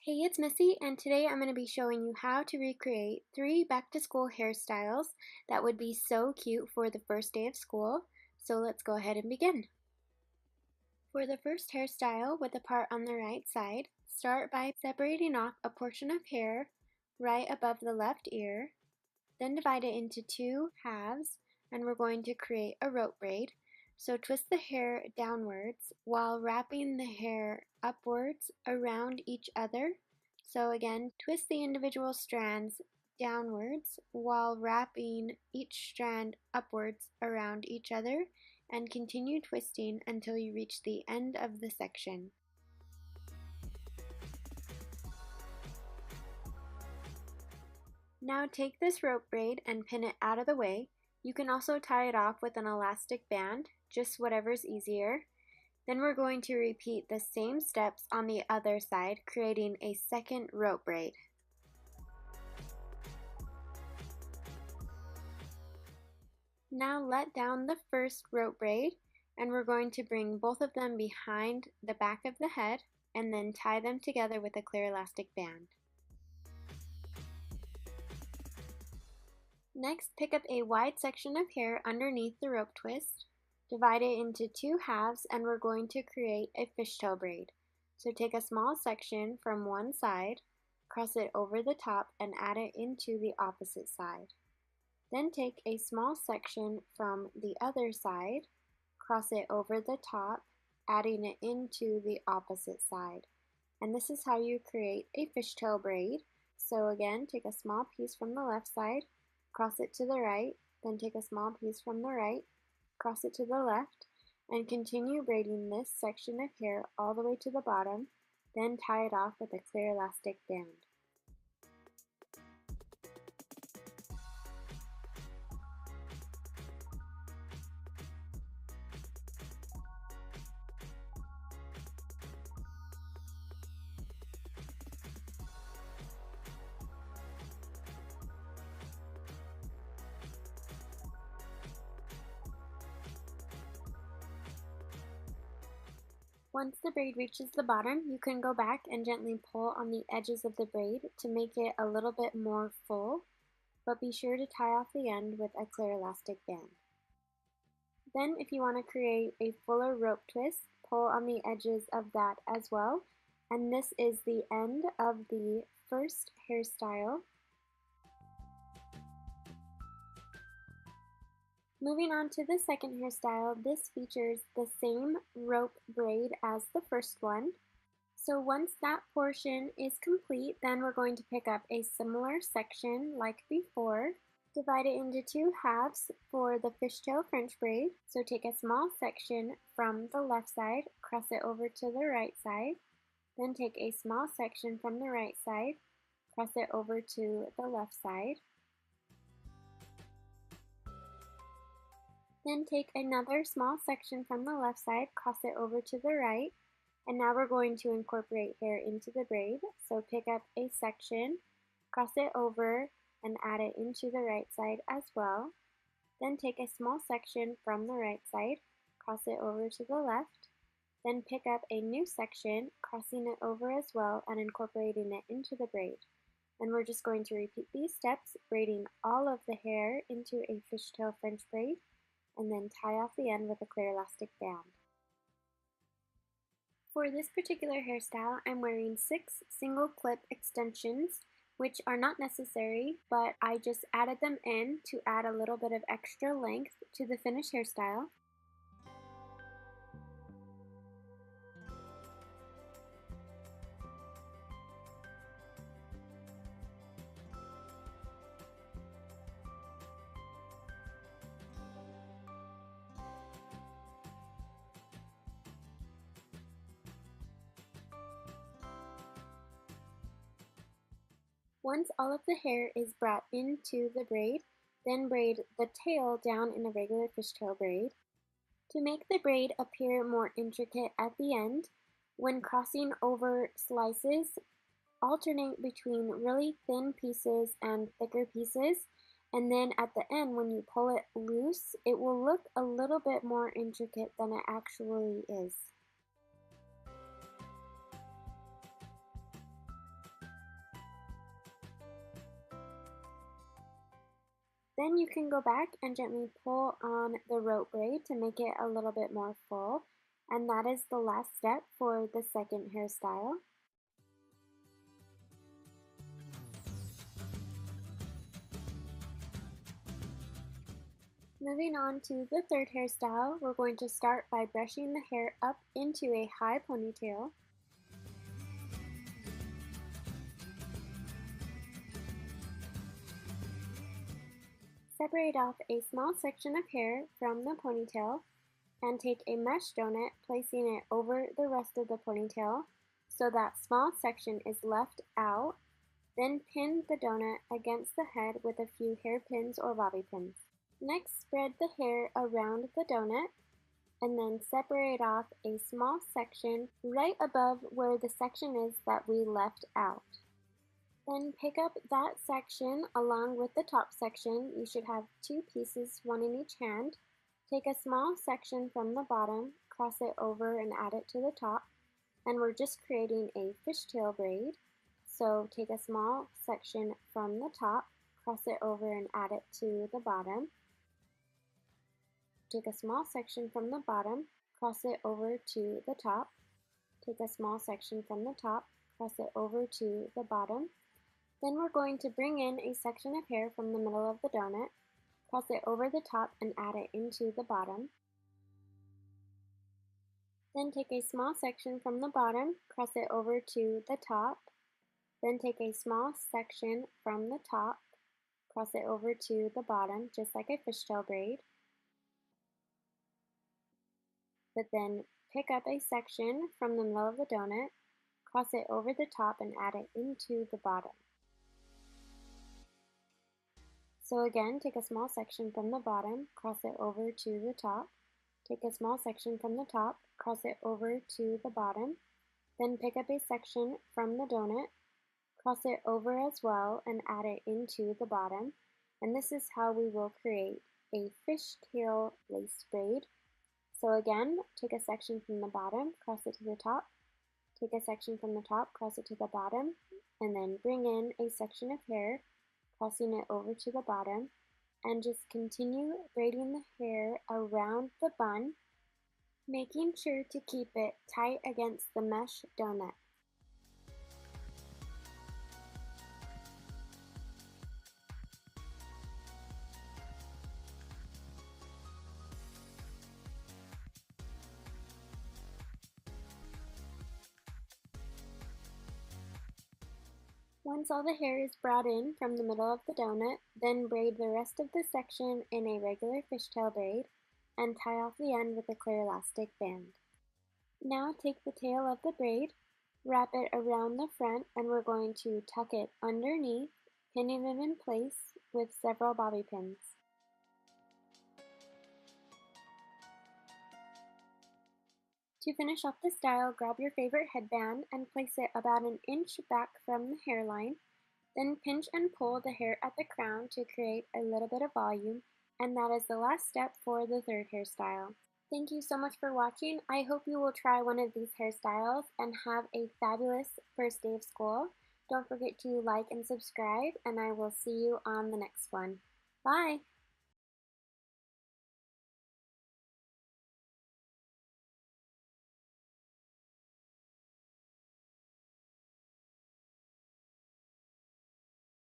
Hey, it's Missy, and today I'm going to be showing you how to recreate 3 back-to-school hairstyles that would be so cute for the first day of school. So let's go ahead and begin. For the first hairstyle with the part on the right side, start by separating off a portion of hair right above the left ear, then divide it into 2 halves, and we're going to create a rope braid. So twist the hair downwards while wrapping the hair upwards around each other. So again, twist the individual strands downwards while wrapping each strand upwards around each other, and continue twisting until you reach the end of the section. Now take this rope braid and pin it out of the way. You can also tie it off with an elastic band, just whatever's easier. Then we're going to repeat the same steps on the other side, creating a second rope braid. Now let down the first rope braid, and we're going to bring both of them behind the back of the head and then tie them together with a clear elastic band. Next, pick up a wide section of hair underneath the rope twist, divide it into 2 halves, and we're going to create a fishtail braid. So take a small section from one side, cross it over the top, and add it into the opposite side. Then take a small section from the other side, cross it over the top, adding it into the opposite side. And this is how you create a fishtail braid. So again, take a small piece from the left side, cross it to the right, then take a small piece from the right, cross it to the left, and continue braiding this section of hair all the way to the bottom, then tie it off with a clear elastic band. Once the braid reaches the bottom, you can go back and gently pull on the edges of the braid to make it a little bit more full, but be sure to tie off the end with a clear elastic band. Then if you want to create a fuller rope twist, pull on the edges of that as well, and this is the end of the first hairstyle. Moving on to the second hairstyle, this features the same rope braid as the first one. So once that portion is complete, then we're going to pick up a similar section like before, divide it into 2 halves for the fishtail French braid. So take a small section from the left side, cross it over to the right side, then take a small section from the right side, cross it over to the left side. Then take another small section from the left side, cross it over to the right, and now we're going to incorporate hair into the braid. So pick up a section, cross it over, and add it into the right side as well. Then take a small section from the right side, cross it over to the left, then pick up a new section, crossing it over as well and incorporating it into the braid. And we're just going to repeat these steps, braiding all of the hair into a fishtail French braid, and then tie off the end with a clear elastic band. For this particular hairstyle, I'm wearing 6 single clip extensions, which are not necessary, but I just added them in to add a little bit of extra length to the finished hairstyle. Once all of the hair is brought into the braid, then braid the tail down in a regular fishtail braid. To make the braid appear more intricate at the end, when crossing over slices, alternate between really thin pieces and thicker pieces, and then at the end when you pull it loose, it will look a little bit more intricate than it actually is. Then you can go back and gently pull on the rope braid to make it a little bit more full, and that is the last step for the second hairstyle. Moving on to the third hairstyle, we're going to start by brushing the hair up into a high ponytail. Separate off a small section of hair from the ponytail and take a mesh donut, placing it over the rest of the ponytail so that small section is left out. Then pin the donut against the head with a few hairpins or bobby pins. Next, spread the hair around the donut and then separate off a small section right above where the section is that we left out. Then pick up that section along with the top section. You should have two pieces, one in each hand. Take a small section from the bottom, cross it over and add it to the top. And we're just creating a fishtail braid. So take a small section from the top, cross it over and add it to the bottom. Take a small section from the bottom, cross it over to the top. Take a small section from the top, cross it over to the bottom. Then we're going to bring in a section of hair from the middle of the donut, cross it over the top and add it into the bottom. Then take a small section from the bottom, cross it over to the top. Then take a small section from the top, cross it over to the bottom, just like a fishtail braid. But then pick up a section from the middle of the donut, cross it over the top and add it into the bottom. So again, take a small section from the bottom, cross it over to the top. Take a small section from the top, cross it over to the bottom. Then pick up a section from the donut, cross it over as well and add it into the bottom. And this is how we will create a fishtail lace braid. So again, take a section from the bottom, cross it to the top. Take a section from the top, cross it to the bottom, and then bring in a section of hair, crossing it over to the bottom, and just continue braiding the hair around the bun, making sure to keep it tight against the mesh donut. Once all the hair is brought in from the middle of the donut, then braid the rest of the section in a regular fishtail braid and tie off the end with a clear elastic band. Now take the tail of the braid, wrap it around the front, and we're going to tuck it underneath, pinning it in place with several bobby pins. To finish off the style, grab your favorite headband and place it about an inch back from the hairline. Then pinch and pull the hair at the crown to create a little bit of volume, and that is the last step for the third hairstyle. Thank you so much for watching. I hope you will try one of these hairstyles and have a fabulous first day of school. Don't forget to like and subscribe, and I will see you on the next one. Bye!